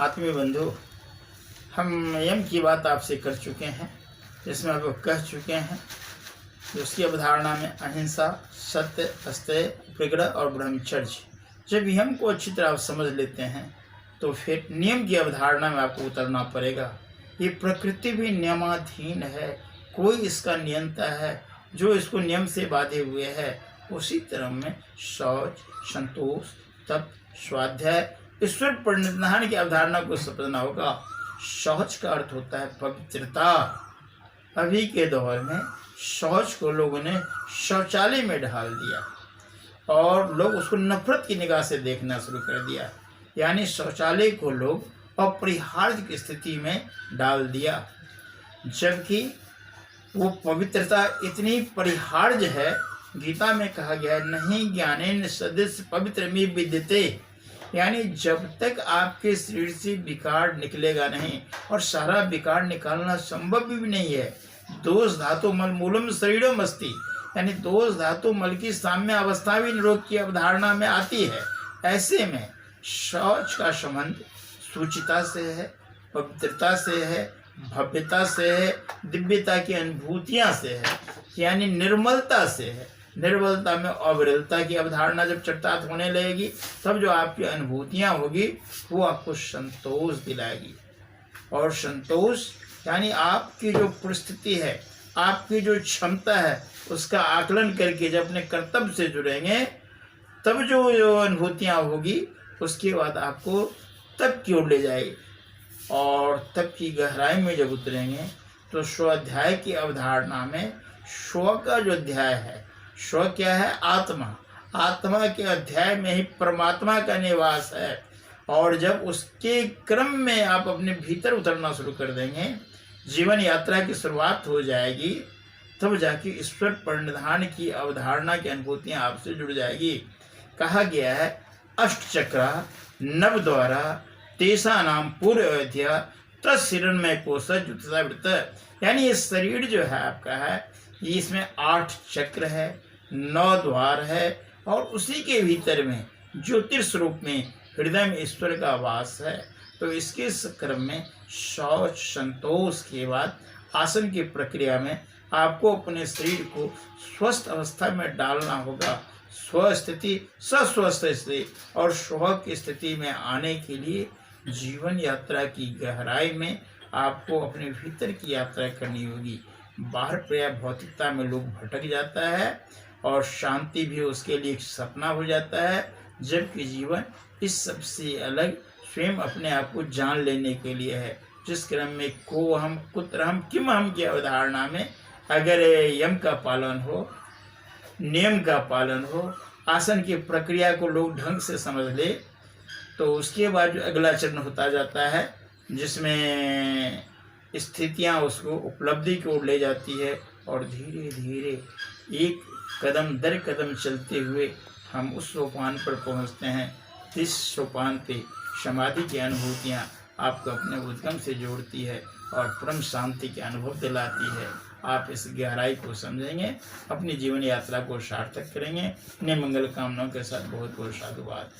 आत्मीय बंधु, हम यम की बात आपसे कर चुके हैं, जिसमें आप कह चुके हैं कि उसकी अवधारणा में अहिंसा, सत्य, अस्तेय, प्रगड़ और ब्रह्मचर्य। जब यम को अच्छी तरह आप समझ लेते हैं तो फिर नियम की अवधारणा में आपको उतरना पड़ेगा। ये प्रकृति भी नियमाधीन है, कोई इसका नियंता है जो इसको नियम से बांधे हुए है। उसी तरह में शौच, संतोष, तप, स्वाध्याय, ईश्वर परिनिधान की अवधारणा को समझना होगा। शौच का अर्थ होता है पवित्रता। अभी के दौर में शौच को लोगों ने शौचालय में ढाल दिया और लोग उसको नफरत की निगाह से देखना शुरू कर दिया, यानी शौचालय को लोग अपरिहार्य की स्थिति में डाल दिया, जबकि वो पवित्रता इतनी परिहार्य है। गीता में कहा गया है, नहीं ज्ञानेन सदृश पवित्र में विद्यते, यानी जब तक आपके शरीर से विकार निकलेगा नहीं, और सारा विकार निकालना संभव भी नहीं है। दोष धातु मल मूलम शरीरम अस्ति, यानी दोष धातु मल की साम्य अवस्था भी निरोग की अवधारणा में आती है। ऐसे में शौच का संबंध शुचिता से है, पवित्रता से है, भव्यता से है, दिव्यता की अनुभूतियां से है, यानी निर्मलता से है। निर्बलता में अविरलता की अवधारणा जब चट्टात होने लगेगी, तब जो आपकी अनुभूतियां होगी वो आपको संतोष दिलाएगी। और संतोष यानी आपकी जो परिस्थिति है, आपकी जो क्षमता है, उसका आकलन करके जब अपने कर्तव्य से जुड़ेंगे, तब जो अनुभूतियां होगी उसके बाद आपको तप की ओर ले जाएगी। और तप की गहराई में जब उतरेंगे तो स्वाध्याय की अवधारणा में स्व का जो अध्याय है, स्व क्या है? आत्मा। आत्मा के अध्याय में ही परमात्मा का निवास है। और जब उसके क्रम में आप अपने भीतर उतरना शुरू कर देंगे, जीवन यात्रा की शुरुआत हो जाएगी, तब जाके ईश्वर परिनिधान की अवधारणा की अनुभूतियां आपसे जुड़ जाएगी। कहा गया है, अष्टचक्रा नव द्वारा तेसा नाम पूर्व अयोध्या तत्सिरण में कोशा वृत्त, यानी ये शरीर जो है आपका है, इसमें 8 चक्र है, 9 द्वार है, और उसी के भीतर में ज्योतिष रूप में हृदय में ईश्वर का वास है। तो इसके क्रम में शौच, संतोष के बाद आसन की प्रक्रिया में आपको अपने शरीर को स्वस्थ अवस्था में डालना होगा। स्वस्थिति, सस्वस्थ स्थिति और स्व की स्थिति में आने के लिए जीवन यात्रा की गहराई में आपको अपने भीतर की यात्रा करनी होगी। बाहर प्राय भौतिकता में लोग भटक जाता है और शांति भी उसके लिए एक सपना हो जाता है, जबकि जीवन इस सबसे अलग स्वयं अपने आप को जान लेने के लिए है। जिस क्रम में को हम, कुत्र हम, किम हम की अवधारणा में अगर यम का पालन हो, नियम का पालन हो, आसन की प्रक्रिया को लोग ढंग से समझ ले, तो उसके बाद जो अगला चरण होता जाता है, जिसमें स्थितियां उसको उपलब्धि की ओर ले जाती है, और धीरे धीरे एक कदम दर कदम चलते हुए हम उस सोपान पर पहुंचते हैं। इस सोपान पे समाधि की अनुभूतियां आपको अपने उद्गम से जोड़ती है और परम शांति के अनुभव दिलाती है। आप इस गहराई को समझेंगे, अपनी जीवन यात्रा को सार्थक करेंगे। अपने मंगल कामनाओं के साथ बहुत बहुत साधुवाद।